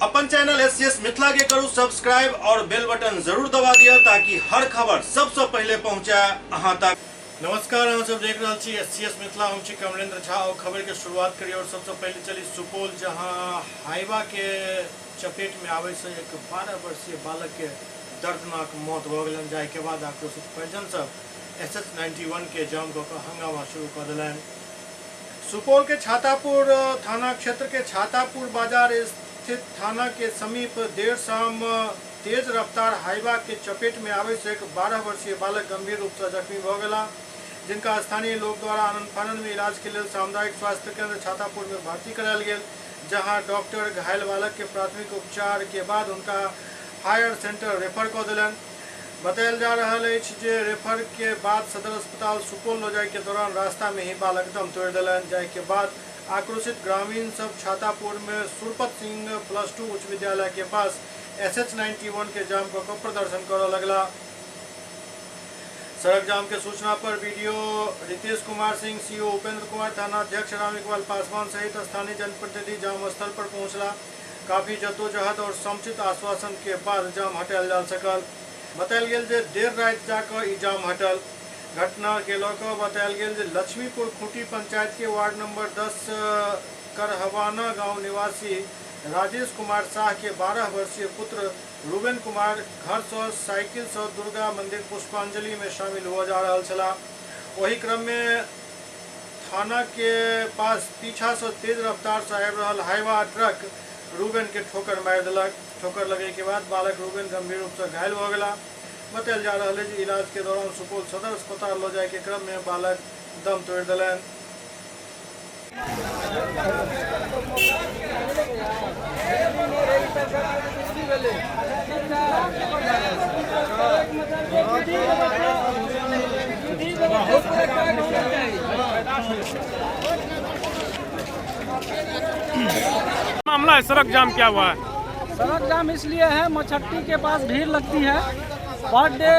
अपन channel SCS Mithila के करू subscribe और बेल बटन जरूर दबा दिया ताकि हर खबर सबसे पहले पहुंचा अहां तक। नमस्कार, हम सब देख रहे छी एससीएस मिथिला। हम छी कमलेंद्र झा और खबर के शुरुआत करिए। और सबसे पहले चली सुपौल, जहां हाइवा के चपेट में आवे से एक 12 वर्षीय बालक के दर्दनाक मौत हो गई, जाय के बाद आक्रोशित परिजन सब SH91 के जाम को हंगामा शुरू कर दिलन। सुपौल के छातापुर थाना क्षेत्र के छातापुर बाजार स्थित थाना के समीप देर शाम तेज रफ्तार हाइवा के चपेट में आवे से एक 12 वर्षीय बालक गंभीर रूप से जख्मी भ गया, जिनका स्थानीय लोग द्वारा आनंद फानन में इलाज के लिए सामुदायिक स्वास्थ्य केंद्र छातापुर में भर्ती करायल गेल, जहां डॉक्टर घायल बालक के प्राथमिक उपचार के बाद उनका हायर सेंटर रेफर कर दिलन। बतायल जा रहा है जे रेफर के बाद सदर अस्पताल सुपौल ले जाए के दौरान रास्ता में ही बालक दम तोड़ दिलन। जाए के बाद आक्रोशित ग्रामीण सब छातापुर में सुरपत सिंह +2 उच्च विद्यालय के पास SH91 के जाम को प्रदर्शन कर लगला। सड़क जाम के सूचना पर वीडियो रितेश कुमार सिंह, सीओ उपेंद्र कुमार, थाना अध्यक्ष राम इकबाल पासवान सहित स्थानीय जनप्रतिनिधि जाम स्थल पर पहुंचला। काफी जद्दोजहद और समुचित आश्वासन के बाद जाम हटायल जा सकल। बतायल गेल जे देर रात जाकर ई जाम हटल। घटना के लौकर बतायल गेल जे लक्ष्मीपुर खूंटी पंचायत के वार्ड नंबर 10 करहवाना गांव निवासी राजेश कुमार शाह के 12 वर्षीय पुत्र रूबेन कुमार घर से साइकिल से दुर्गा मंदिर पुष्पांजलि में शामिल हुआ जा रहा छला। वही क्रम में थाना के पास पीछा से तेज रफ्तार से आबि रहल हाइवा ट्रक रूबेन के ठोकर मार दिलक। ठोकर लगे के बाद बालक रूबेन गंभीर रूप से घायल हो गया। बतायल जा रहा है कि इलाज के दौरान सुपौल सदर अस्पताल ले जाए के क्रम में बालक दम तोड़ दिलन। मामला है, सड़क जाम क्या हुआ है? सड़क जाम इसलिए है, मछट्टी के पास भीड़ लगती है। पर डे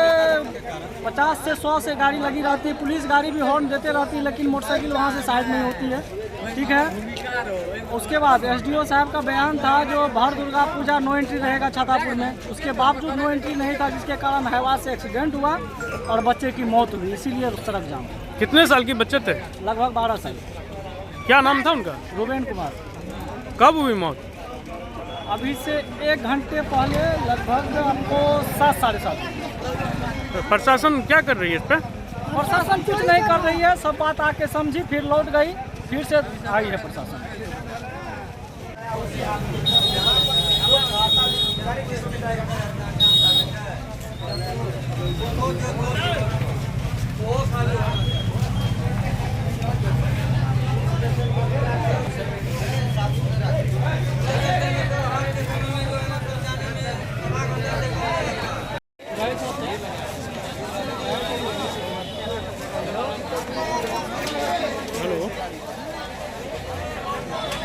50 से 100 से गाड़ी लगी रहती है। पुलिस गाड़ी भी हॉर्न देते रहती है, लेकिन मोटरसाइकिल वहाँ से साइड नहीं होती है। ठीक है। उसके बाद SDO साहब का बयान था जो भर दुर्गा पूजा नो एंट्री रहेगा छातापुर में। उसके बावजूद नो एंट्री नहीं था, जिसके कारण हाइवा से एक्सीडेंट हुआ और बच्चे की मौत हुई। इसीलिए सड़क जाम। कितने साल के बच्चे थे? लगभग 12 साल। क्या नाम था उनका? रूबेन कुमार। कब हुई मौत? अभी से 1 घंटे पहले, लगभग आपको 7 साढ़े 7। प्रशासन क्या कर रही है इस पे? प्रशासन कुछ नहीं कर रही है। सब बात आके समझी, फिर लौट गई, फिर से आई है प्रशासन।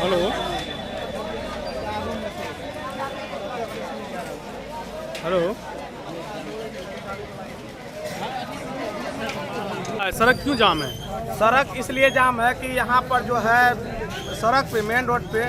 हेलो हेलो, सड़क क्यों जाम है? सड़क इसलिए जाम है कि यहाँ पर जो है सड़क पे मेन रोड पे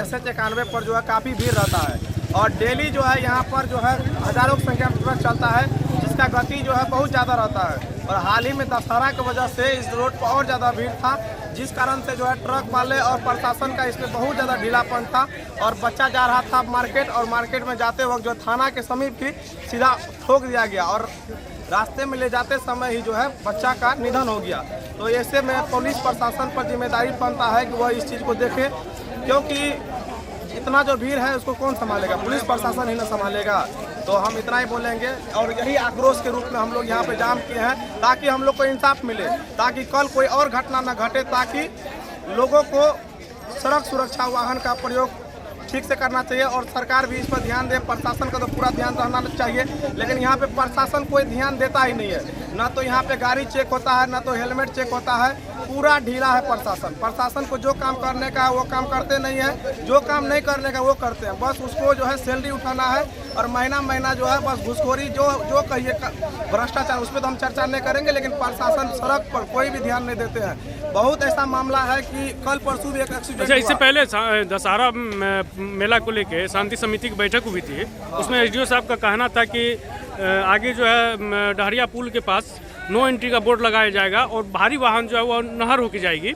SH91 पर जो है काफ़ी भीड़ रहता है और डेली जो है यहाँ पर जो है हज़ारों की संख्या में ट्रक चलता है, जिसका गति जो है बहुत ज़्यादा रहता है। और हाल ही में दशहरा की वजह से इस रोड पर और ज़्यादा भीड़ था, जिस कारण से जो है ट्रक वाले और प्रशासन का इसमें बहुत ज़्यादा ढीलापन था। और बच्चा जा रहा था मार्केट, और मार्केट में जाते वक्त जो थाना के समीप ही सीधा ठोक दिया गया और रास्ते में ले जाते समय ही जो है बच्चा का निधन हो गया। तो ऐसे में पुलिस प्रशासन पर जिम्मेदारी बनता है कि वह इस चीज़ को देखे, क्योंकि इतना जो भीड़ है उसको कौन संभालेगा? पुलिस प्रशासन ही ना संभालेगा। तो हम इतना ही बोलेंगे और यही आक्रोश के रूप में हम लोग यहाँ पे जाम किए हैं, ताकि हम लोग को इंसाफ मिले, ताकि कल कोई और घटना न घटे, ताकि लोगों को सड़क सुरक्षा वाहन का प्रयोग ठीक से करना चाहिए और सरकार भी इस पर ध्यान दे। प्रशासन का तो पूरा ध्यान रहना चाहिए, लेकिन यहाँ पे प्रशासन कोई ध्यान देता ही नहीं है। ना तो यहाँ पे गाड़ी चेक होता है, ना तो हेलमेट चेक होता है। पूरा ढीला है प्रशासन। प्रशासन को जो काम करने का है वो काम करते नहीं है, जो काम नहीं करने का वो करते हैं। बस उसको जो है सैलरी उठाना है और महीना जो है बस घूसखोरी जो कहिए भ्रष्टाचार, उस पर तो हम चर्चा नहीं करेंगे, लेकिन प्रशासन सड़क पर कोई भी ध्यान नहीं देते हैं। बहुत ऐसा मामला है कि कल परसों भी एक एक्सीडेंट अच्छा, इससे हुआ। पहले दशहरा मेला को लेके शांति समिति की बैठक हुई थी। उसमें एसडीओ साहब का कहना था कि आगे जो है डहरिया पुल के पास नो एंट्री का बोर्ड लगाया जाएगा और भारी वाहन जो है वो नहर होके जाएगी,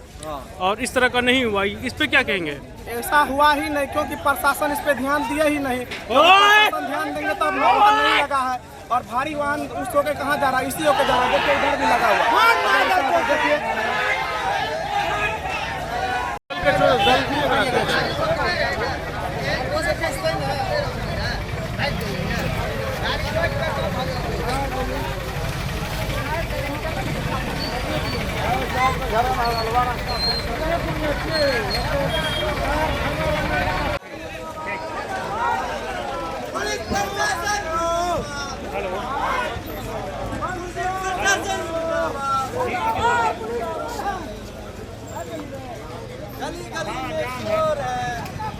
और इस तरह का नहीं हुआ। इस पे क्या कहेंगे? ऐसा हुआ ही नहीं, क्योंकि प्रशासन इस पे ध्यान दिए ही नहीं। प्रशासन ध्यान देंगे तो अब नंबर नहीं लगा है और भारी वाहन उस होके कहाँ जा रहा है, इसी होके जा रहा है। देखिए इधर भी लगा हुआ है, देखिए।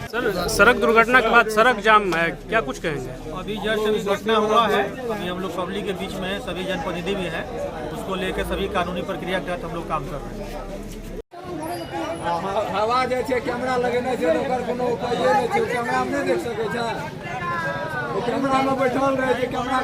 सर, सड़क दुर्घटना के बाद सड़क जाम है, क्या कुछ कहेंगे? अभी जस्ट अभी घटना हुआ है, अभी हम लोग पब्लिक के बीच में हैं, सभी जनप्रतिनिधि भी हैं, उसको लेकर सभी कानूनी प्रक्रिया के तहत हम लोग काम कर रहे हैं। हवा जे छै कैमरा लगेने छै, ओकर कोनो उपाय नहि छै, कैमरा में नहीं देख सकै छै, कैमरा में बैठल रहे छै, कैमरा